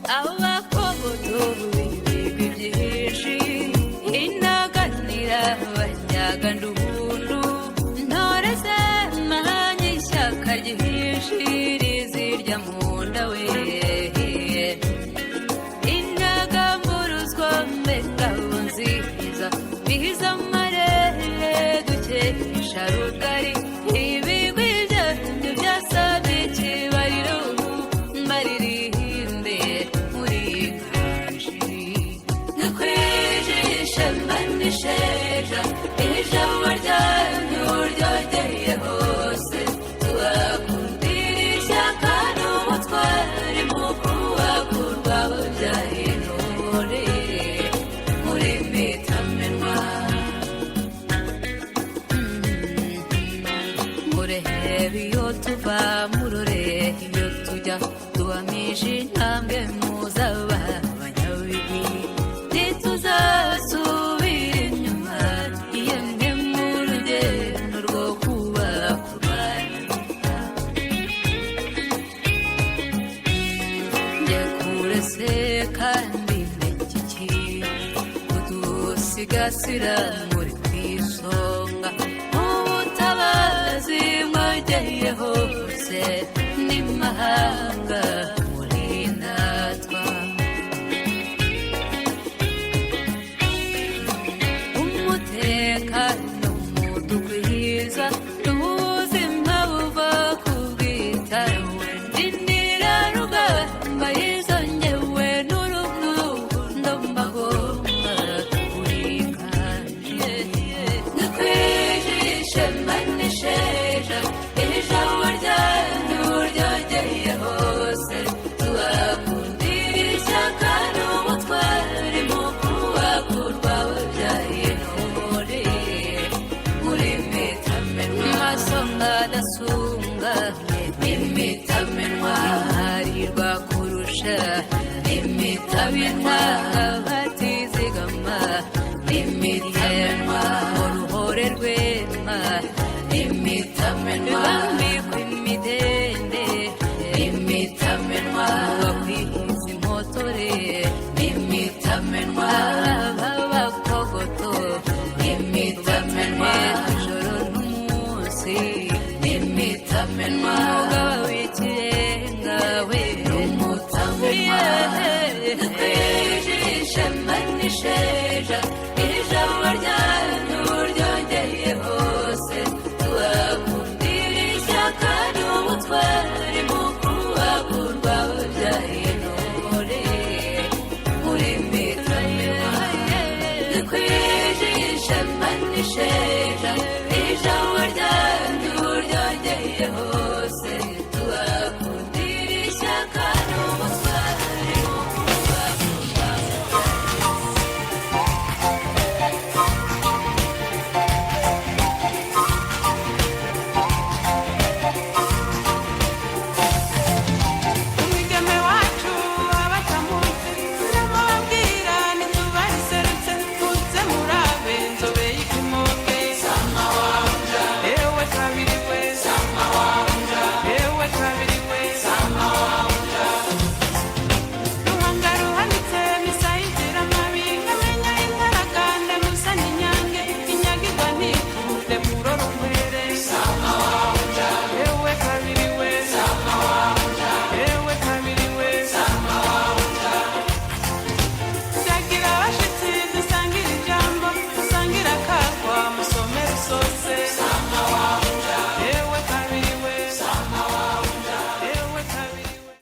abakomodo b'ibibi byinshi inaganira banyaga ndundu ntore zemanye ishyaka ryinshi rizirya mu nda we intagamburuzwa mbengabo nziza bihiza amarere dukesha rugari ibigwi byanyu byasabye ikibariro mbaririmbe muri kanji nakwijishe mbanisheja ijabo ryanyu ryogeye hose tubakundira ishyaka n'ubutwari mu kubakurwa byahindure muri mitamenwa murehebe iyo tuva muroreye iyo tujya tubamije intambwe muzaba abanyabigwi ntituzasubira inyuma yemwe mu rugendo rwo kubaka u Rwanda njye kure se kandi mbekiki kudusigasira muri ku isonga ubutabazi mwageye hose n'imahanga muri natwa umutekano mudukwiza n'ubuzima buva ku bwitawe ndindira rugamba yizonyewe n'urukundo mbagomba kuri kanje nakwijishe mbanisheja ijabo ryanyu ryogeye hose tubakundira ishyaka n'ubutwari mu kubakurwa byahindure muri mitamenwa masonga adasunga imitamenwa harirwa kurusha imitamenwa batizigama imitenwa uruhore rwema imitamenwa